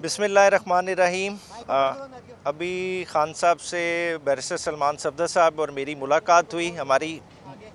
बिस्मिल्लाहिर्रहमानिर्रहीम। अभी खान साहब से बैरिस्टर सलमान सफदर साहब और मेरी मुलाकात हुई। हमारी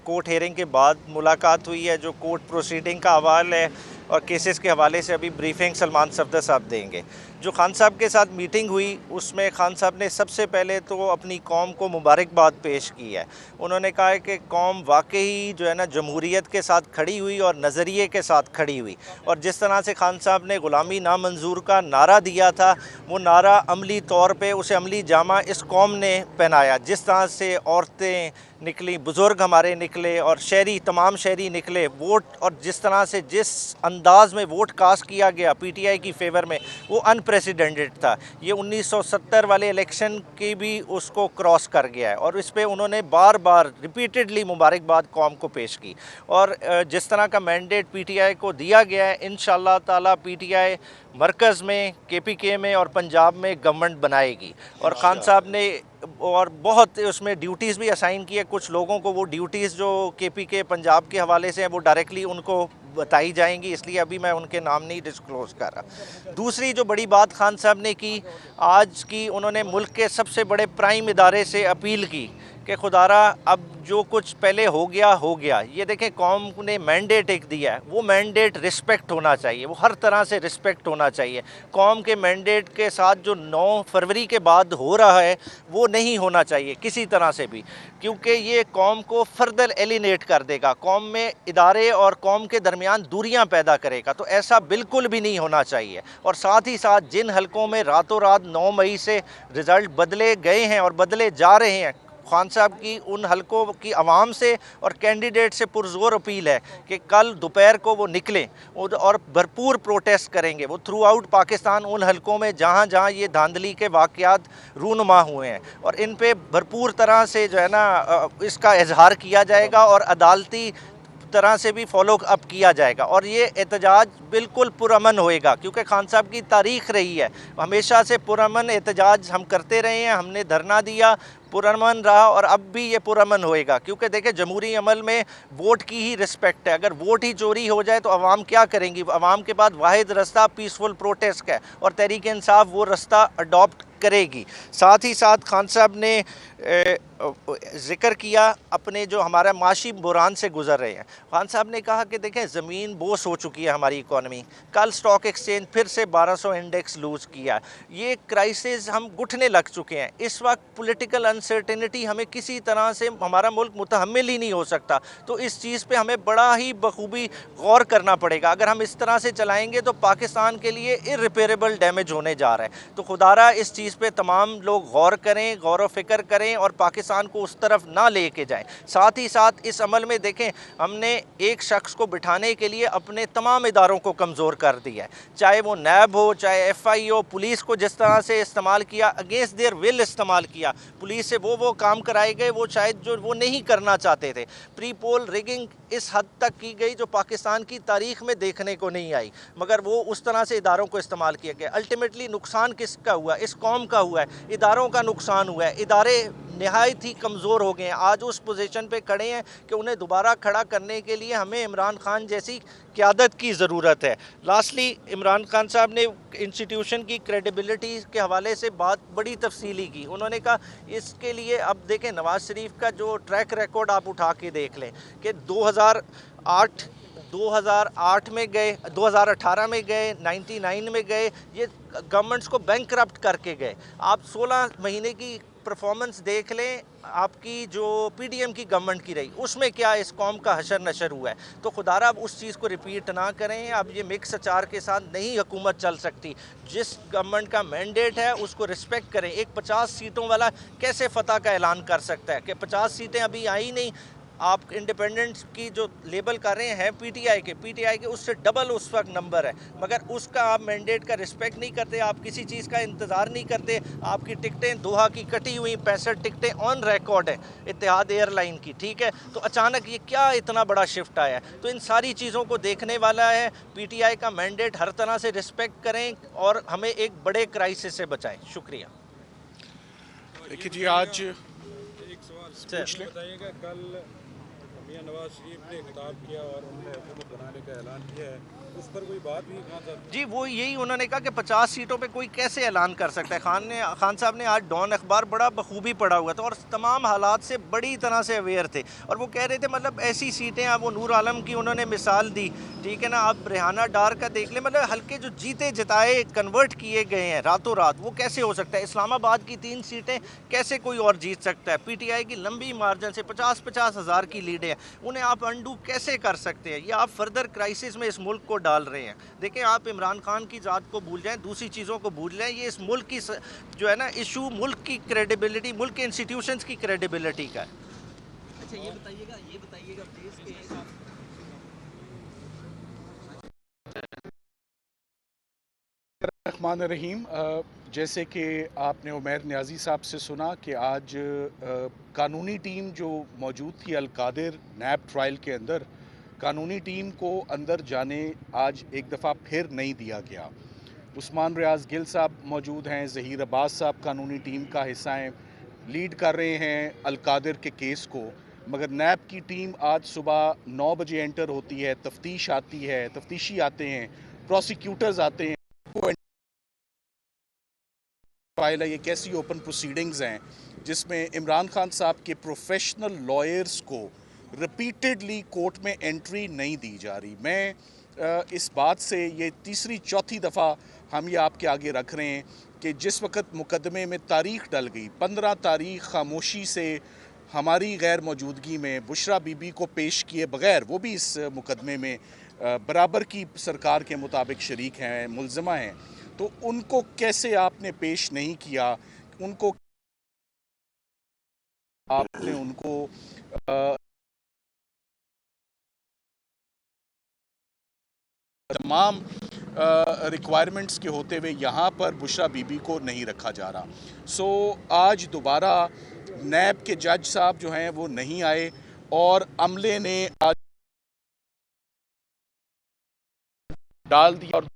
कोर्ट हेयरिंग के बाद मुलाकात हुई है। जो कोर्ट प्रोसीडिंग का हवाल है और केसेस के हवाले से अभी ब्रीफिंग सलमान सफदर साहब देंगे। जो खान साहब के साथ मीटिंग हुई उसमें खान साहब ने सबसे पहले तो अपनी कौम को मुबारकबाद पेश की है। उन्होंने कहा है कि कौम वाकई जो है ना जमहूरियत के साथ खड़ी हुई और नज़रिए के साथ खड़ी हुई, और जिस तरह से खान साहब ने ग़ुलामी नामंजूर का नारा दिया था वो नारा अमली तौर पे उसे अमली जामा इस कौम ने पहनाया। जिस तरह से औरतें निकली, बुज़ुर्ग हमारे निकले और शहरी, तमाम शहरी निकले वोट, और जिस तरह से जिस अंदाज में वोट कास्ट किया गया पीटीआई की फेवर में वो अनप्रेसिडेंटेड था। ये 1970 वाले इलेक्शन की भी उसको क्रॉस कर गया है, और इस पर उन्होंने बार बार रिपीटेडली मुबारकबाद कौम को पेश की। और जिस तरह का मैंडेट पीटीआई को दिया गया है, इंशाअल्लाह ताला पीटीआई मरकज़ में, केपीके में और पंजाब में गवर्नमेंट बनाएगी। और खान साहब ने और बहुत उसमें ड्यूटीज़ भी असाइन की है कुछ लोगों को। वो ड्यूटीज़ जो केपीके पंजाब के हवाले से हैं वो डायरेक्टली उनको बताई जाएंगी, इसलिए अभी मैं उनके नाम नहीं डिस्क्लोज़ कर रहा। दूसरी जो बड़ी बात खान साहब ने की आज की, उन्होंने मुल्क के सबसे बड़े प्राइम इदारे से अपील की कि खुदारा अब जो कुछ पहले हो गया। ये देखें, कौम ने मैंडेट एक दिया है, वो मैंडेट रिस्पेक्ट होना चाहिए, वो हर तरह से रिस्पेक्ट होना चाहिए। कौम के मैंडेट के साथ जो 9 फरवरी के बाद हो रहा है वो नहीं होना चाहिए किसी तरह से भी, क्योंकि ये कौम को फर्दर एलिनेट कर देगा, कौम में इदारे और कौम के दरमियान दूरियां पैदा करेगा। तो ऐसा बिल्कुल भी नहीं होना चाहिए। और साथ ही साथ जिन हलकों में रातों रात 9 मई से रिज़ल्ट बदले गए हैं और बदले जा रहे हैं, खान साहब की उन हलकों की आवाम से और कैंडिडेट से पुरजोर अपील है कि कल दोपहर को वो निकलें और भरपूर प्रोटेस्ट करेंगे। वो थ्रू आउट पाकिस्तान उन हलकों में जहाँ जहाँ ये धांधली के वाक़यात रूनुमा हुए हैं, और इन पे भरपूर तरह से जो है ना इसका इजहार किया जाएगा और अदालती तरह से भी फॉलो अप किया जाएगा। और ये एहतजाज बिल्कुल पुरअमन होएगा, क्योंकि खान साहब की तारीख़ रही है हमेशा से पुरअमन एहतजाज हम करते रहे हैं। हमने धरना दिया, पुरअमन रहा, और अब भी ये पुरअमन होएगा, क्योंकि देखें जमहूरी अमल में वोट की ही रिस्पेक्ट है। अगर वोट ही चोरी हो जाए तो अवाम क्या करेंगी? अवाम के बाद वाहिद रास्ता पीसफुल प्रोटेस्ट है, और तहरीक इंसाफ वो रास्ता अडॉप्ट करेगी। साथ ही साथ खान साहब ने ज़िक्र किया अपने जो हमारा माशी बुरान से गुज़र रहे हैं। खान साहब ने कहा कि देखें ज़मीन बोस हो चुकी है हमारी इकॉनमी। कल स्टॉक एक्सचेंज फिर से 1200 इंडेक्स लूज़ किया। ये क्राइसिस हम घुटने लग चुके हैं। इस वक्त पॉलिटिकल अनसर्टेनिटी हमें किसी तरह से, हमारा मुल्क मुतहम्मिल ही नहीं हो सकता। तो इस चीज़ पे हमें बड़ा ही बखूबी गौर करना पड़ेगा। अगर हम इस तरह से चलाएँगे तो पाकिस्तान के लिए इर्रिपेरेबल डैमेज होने जा रहा है। तो खुदारा इस चीज़ पे तमाम लोग गौर करें, गौर व फिक्र करें और पाकिस्तान को उस तरफ ना लेके जाएं। साथ ही साथ इस अमल में देखें, हमने एक शख्स को बिठाने के लिए अपने तमाम इदारों को कमज़ोर कर दिया है, चाहे वो नैब हो, चाहे FI हो। पुलिस को जिस तरह से इस्तेमाल किया, अगेंस्ट देयर विल इस्तेमाल किया। पुलिस से वो काम कराए गए वो शायद जो वो नहीं करना चाहते थे। प्री पोल रिगिंग इस हद तक की गई जो पाकिस्तान की तारीख़ में देखने को नहीं आई, मगर वो उस तरह से इदारों को इस्तेमाल किया गया। अल्टीमेटली नुकसान किसका हुआ? इस कौम का हुआ है, इदारों का नुकसान हुआ है। इदारे नहायत ही कमज़ोर हो गए हैं, आज उस पोजीशन पे खड़े हैं कि उन्हें दोबारा खड़ा करने के लिए हमें इमरान खान जैसी क़यादत की ज़रूरत है। लास्टली, इमरान खान साहब ने इंस्टीट्यूशन की क्रेडिबिलिटी के हवाले से बात बड़ी तफसीली की। उन्होंने कहा इसके लिए अब देखें, नवाज़ शरीफ का जो ट्रैक रिकॉर्ड आप उठा के देख लें कि 2008 में गए, 2018 में गए, 99 में गए, ये गवर्नमेंट्स को बैंकरप्ट करके गए। आप 16 महीने की परफॉर्मेंस देख लें आपकी जो PDM की गवर्नमेंट की रही, उसमें क्या इस कौम का हशर नशर हुआ है। तो खुदारा अब उस चीज़ को रिपीट ना करें। अब ये मिक्स अचार के साथ नहीं हुकूमत चल सकती। जिस गवर्नमेंट का मैंडेट है उसको रिस्पेक्ट करें। एक 50 सीटों वाला कैसे फतह का ऐलान कर सकता है कि 50 सीटें अभी आई नहीं? आप इंडिपेंडेंट्स की जो लेबल कर रहे हैं PTI के उससे डबल उस वक्त नंबर है, मगर उसका आप मैंडेट का रिस्पेक्ट नहीं करते, आप किसी चीज़ का इंतज़ार नहीं करते। आपकी टिकटें दोहा की कटी हुई 65 टिकटें ऑन रिकॉर्ड है इत्तेहाद एयरलाइन की, ठीक है। तो अचानक ये क्या इतना बड़ा शिफ्ट आया है? तो इन सारी चीज़ों को देखने वाला है। PTI का मैंडेट हर तरह से रिस्पेक्ट करें और हमें एक बड़े क्राइसिस से बचाएं। शुक्रिया। देखिए जी, आज एक सवाल पूछ लें, बताइएगा कल मियां नवाज शरीफ ने खिताब किया और उन्होंने हुकूमत बनाने का ऐलान किया है, उस पर कोई बात हुई खान साहब? जी, वो यही उन्होंने कहा कि 50 सीटों पे कोई कैसे ऐलान कर सकता है। खान साहब ने आज डॉन अखबार बड़ा बखूबी पढ़ा हुआ था और तमाम हालात से बड़ी तरह से अवेयर थे, और वो कह रहे थे मतलब ऐसी सीटें, अब वो नूर आलम की उन्होंने मिसाल दी, ठीक है ना, अब रेहाना डार का देख लें, मतलब हल्के जो जीते जिताए कन्वर्ट किए गए हैं रातों रात, वो कैसे हो सकता है। इस्लामाबाद की 3 सीटें कैसे कोई और जीत सकता है। पीटीआई की लंबी मार्जिन से 50-50 हज़ार की लीडें हैं, उन्हें आप अंडू कैसे कर सकते हैं। ये आप फर्दर क्राइसिस में इस मुल्क को डाल रहे हैं। देखें, आप इमरान खान की ज़ात को भूल जाएं, दूसरी चीज़ों को भूल जाएं, ये इस मुल्क की जो है ना इशू मुल्क की क्रेडिबिलिटी, मुल्क के इंस्टीट्यूशंस की क्रेडिबिलिटी का है। अच्छा, ये बताइएगा देश के रहमान रहीम। जैसे कि आपने उमैर न्याजी साहब से सुना कि आज कानूनी टीम जो मौजूद थी अलकादिर नैब ट्रायल के अंदर, कानूनी टीम को अंदर जाने आज एक दफ़ा फिर नहीं दिया गया। उस्मान रियाज गिल साहब मौजूद हैं, ज़हीर अब्बास साहब कानूनी टीम का हिस्सा हैं, लीड कर रहे हैं अलकादिर के केस को, मगर नैब की टीम आज सुबह 9 बजे एंटर होती है, तफ्तीश आती है, तफ्तीशी आते हैं, प्रोसिक्यूटर्स आते हैं। ट्रायल है, ये कैसी ओपन प्रोसीडिंग्स हैं जिसमें इमरान खान साहब के प्रोफेशनल लॉयर्स को रिपीटेडली कोर्ट में एंट्री नहीं दी जा रही। मैं इस बात से ये तीसरी चौथी दफ़ा हम ये आपके आगे रख रहे हैं कि जिस वक्त मुकदमे में तारीख डल गई, 15 तारीख खामोशी से हमारी गैर मौजूदगी में बुशरा बीबी को पेश किए बगैर, वो भी इस मुकदमे में बराबर की सरकार के मुताबिक शरीक हैं, मुलज़मा हैं, तो उनको कैसे आपने पेश नहीं किया, उनको आपने उनको तमाम रिक्वायरमेंट्स के होते हुए यहाँ पर बुशरा बीबी को नहीं रखा जा रहा। सो आज दोबारा नैब के जज साहब जो हैं वो नहीं आए और अमले ने आज डाल दिया और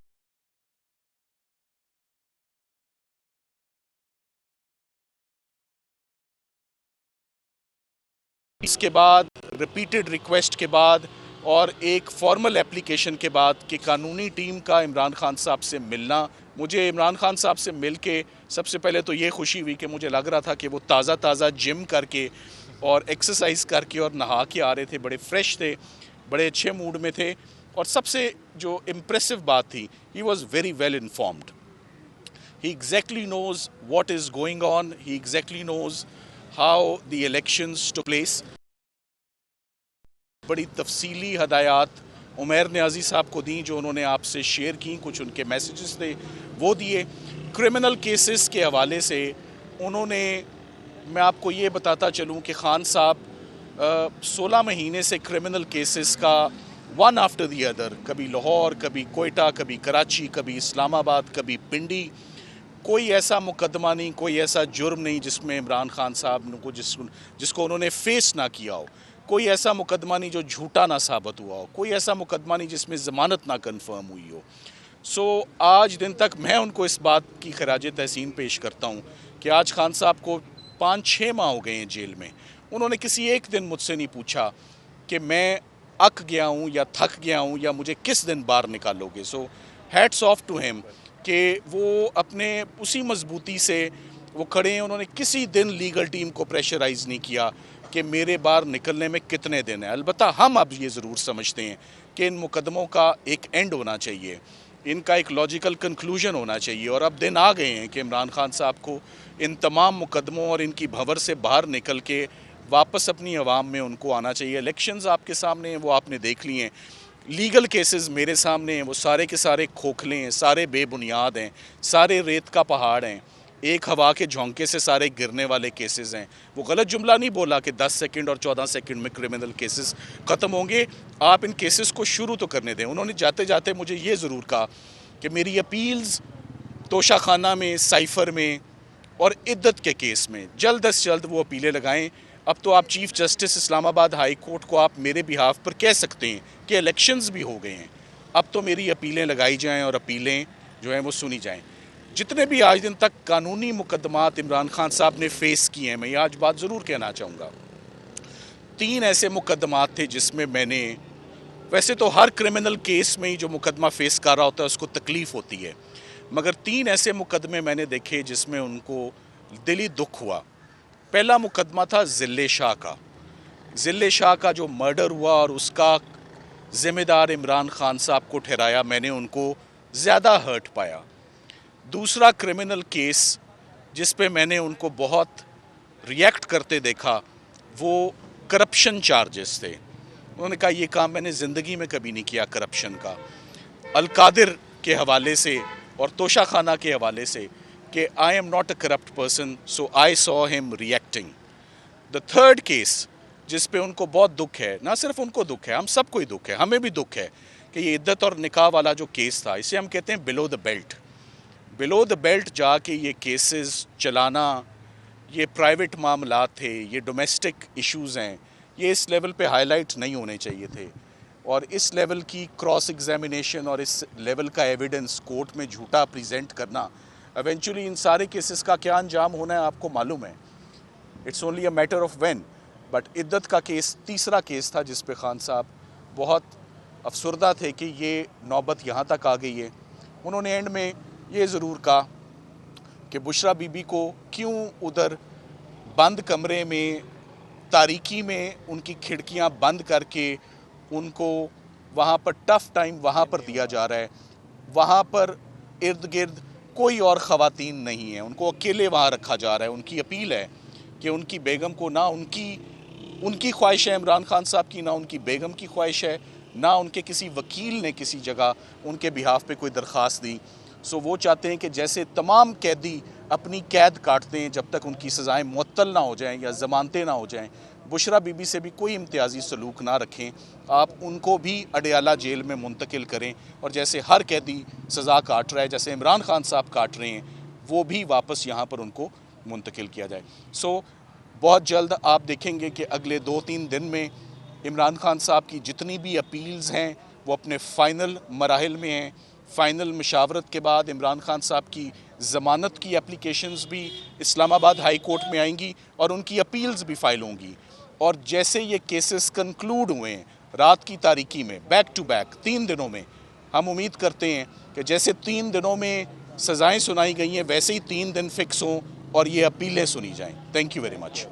इसके बाद रिपीटेड रिक्वेस्ट के बाद और एक फॉर्मल एप्लीकेशन के बाद कि कानूनी टीम का इमरान खान साहब से मिलना, मुझे इमरान खान साहब से मिल के सबसे पहले तो ये खुशी हुई कि मुझे लग रहा था कि वो ताज़ा जिम करके और एक्सरसाइज करके और नहा के आ रहे थे, बड़े फ्रेश थे, बड़े अच्छे मूड में थे। और सबसे जो इम्प्रेसिव बात थी, he was very well informed, he exactly nose what is going on, he exactly knows how the elections took place. बड़ी तफसीली हदायत उमैर न्याजी साहब को दी जो उन्होंने आपसे शेयर की, कुछ उनके मैसेजेस थे वो दिए। क्रिमिनल केसेस के हवाले से उन्होंने, मैं आपको ये बताता चलूँ कि खान साहब 16 महीने से क्रिमिनल केसेस का वन आफ्टर दी अदर, कभी लाहौर, कभी कोयटा, कभी कराची, कभी इस्लामाबाद, कभी पिंडी, कोई ऐसा मुकदमा नहीं, कोई ऐसा जुर्म नहीं जिसमें इमरान खान साहब को जिसको उन्होंने फेस ना किया हो, कोई ऐसा मुकदमा नहीं जो झूठा ना साबित हुआ हो, कोई ऐसा मुकदमा नहीं जिसमें ज़मानत ना कन्फर्म हुई हो। सो आज दिन तक मैं उनको इस बात की खराज तहसीन पेश करता हूँ कि आज खान साहब को 5-6 माह हो गए हैं जेल में। उन्होंने किसी एक दिन मुझसे नहीं पूछा कि मैं अक गया हूँ या थक गया हूँ या मुझे किस दिन बाहर निकालोगे। So hats off to him कि वो अपने उसी मजबूती से वो खड़े हैं। उन्होंने किसी दिन लीगल टीम को प्रेशराइज़ नहीं किया कि मेरे बाहर निकलने में कितने दिन हैं। अलबत्ता हम अब ये ज़रूर समझते हैं कि इन मुकदमों का एक एंड होना चाहिए, इनका एक लॉजिकल कंक्लूजन होना चाहिए, और अब दिन आ गए हैं कि इमरान खान साहब को इन तमाम मुकदमों और इनकी भंवर से बाहर निकल के वापस अपनी आवाम में उनको आना चाहिए। इलेक्शंस आपके सामने हैं, वो आपने देख लिए हैं। लीगल केसेस मेरे सामने हैं, वो सारे के सारे खोखले हैं, सारे बेबुनियाद हैं, सारे रेत का पहाड़ हैं, एक हवा के झोंके से सारे गिरने वाले केसेस हैं। वो गलत जुमला नहीं बोला कि 10 सेकंड और 14 सेकंड में क्रिमिनल केसेस ख़त्म होंगे। आप इन केसेस को शुरू तो करने दें। उन्होंने जाते जाते मुझे ये ज़रूर कहा कि मेरी अपील्स तोशाखाना में, साइफ़र में और इद्दत के केस में जल्द अज जल्द वो अपीलें लगाएं। अब तो आप chief justice Islamabad high court को आप मेरे बिहाफ पर कह सकते हैं कि इलेक्शंस भी हो गए हैं, अब तो मेरी अपीलें लगाई जाएं और अपीलें जो हैं वो सुनी जाएं। जितने भी आज दिन तक कानूनी मुकदमात इमरान खान साहब ने फ़ेस किए हैं, मैं ये आज बात ज़रूर कहना चाहूँगा 3 ऐसे मुकदमात थे जिसमें मैंने, वैसे तो हर क्रिमिनल केस में ही जो मुकदमा फेस कर रहा होता है उसको तकलीफ़ होती है, मगर 3 ऐसे मुकदमे मैंने देखे जिसमें उनको दिली दुख हुआ। पहला मुकदमा था ज़िल्ले शाह का। ज़िल्ले शाह का जो मर्डर हुआ और उसका ज़िम्मेदार इमरान खान साहब को ठहराया, मैंने उनको ज़्यादा हर्ट पाया। दूसरा क्रिमिनल केस जिस पे मैंने उनको बहुत रिएक्ट करते देखा वो करप्शन चार्जेस थे। उन्होंने कहा ये काम मैंने ज़िंदगी में कभी नहीं किया करप्शन का। अलकादिर के हवाले से और तोशा खाना के हवाले से कि I am not a corrupt person, so I saw him reacting. The third case जिस पे उनको बहुत दुख है, ना सिर्फ उनको दुख है, हम सबको ही दुख है, हमें भी दुख है कि ये इद्दत और निकाह वाला जो केस था, इसे हम कहते हैं below the belt. Below the belt जाके ये केसेस चलाना, ये प्राइवेट मामला थे, ये डोमेस्टिक इश्यूज़ हैं, ये इस लेवल पे हाईलाइट नहीं होने चाहिए थे। और इस लेवल की क्रॉस एग्जामिनेशन और इस लेवल का एविडेंस कोर्ट में झूठा प्रेजेंट करना, एवेंचुअली इन सारे केसेस का क्या अंजाम होना है आपको मालूम है। It's only a matter of when. But इद्दत का केस तीसरा केस था जिस पे खान साहब बहुत अफसरदा थे कि ये नौबत यहाँ तक आ गई है। उन्होंने एंड में ये ज़रूर कहा कि बुशरा बीबी को क्यों उधर बंद कमरे में तारीकी में उनकी खिड़कियाँ बंद करके उनको वहाँ पर टफ़ टाइम वहाँ पर दिया जा रहा है। वहाँ पर इर्द गिर्द कोई और ख़वातीन नहीं है, उनको अकेले वहाँ रखा जा रहा है। उनकी अपील है कि उनकी बेगम को, ना उनकी ख्वाहिश है इमरान खान साहब की, ना उनकी बेगम की ख्वाहिश है, ना उनके किसी वकील ने किसी जगह उनके बिहाफ पे कोई दरख्वास्त दी। सो वो चाहते हैं कि जैसे तमाम कैदी अपनी कैद काटते हैं जब तक उनकी सज़ाएं मुअत्तल ना हो जाएं या ज़मानतें ना हो जाएं, बुशरा बीबी से भी कोई इम्तियाजी सलूक ना रखें, आप उनको भी अडयाला जेल में मुंतकिल करें। और जैसे हर कैदी सज़ा काट रहा है, जैसे इमरान खान साहब काट रहे हैं, वो भी वापस यहाँ पर उनको मुंतकिल किया जाए। सो बहुत जल्द आप देखेंगे कि अगले 2-3 दिन में इमरान खान साहब की जितनी भी अपील्स हैं वो अपने फ़ाइनल मराहिल में हैं। फ़ाइनल मशावरत के बाद इमरान खान साहब की ज़मानत की एप्लीकेशंस भी इस्लामाबाद हाई कोर्ट में आएंगी और उनकी अपील्स भी फ़ाइल होंगी। और जैसे ये केसेस कंक्लूड हुए हैं रात की तारीकी में, बैक टू बैक 3 दिनों में, हम उम्मीद करते हैं कि जैसे 3 दिनों में सज़ाएं सुनाई गई हैं वैसे ही 3 दिन फिक्स हों और ये अपीलें सुनी जाएं। Thank you very much.